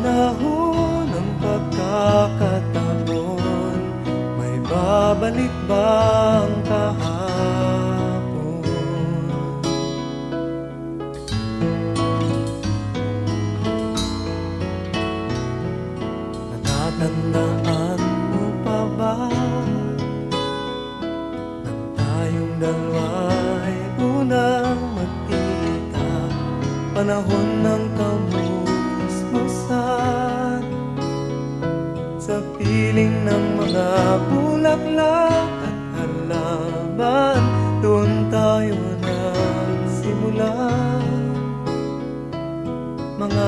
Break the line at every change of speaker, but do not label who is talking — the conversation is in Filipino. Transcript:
panahon ng pagkakataon, may babalik bang kahapon? Natatandaan mo pa ba nang tayong dalawa'y unang magkita, panahon ng kamusmusan, sa piling ng mga bulaklak at halaman, doon tayo nagsimula. Mga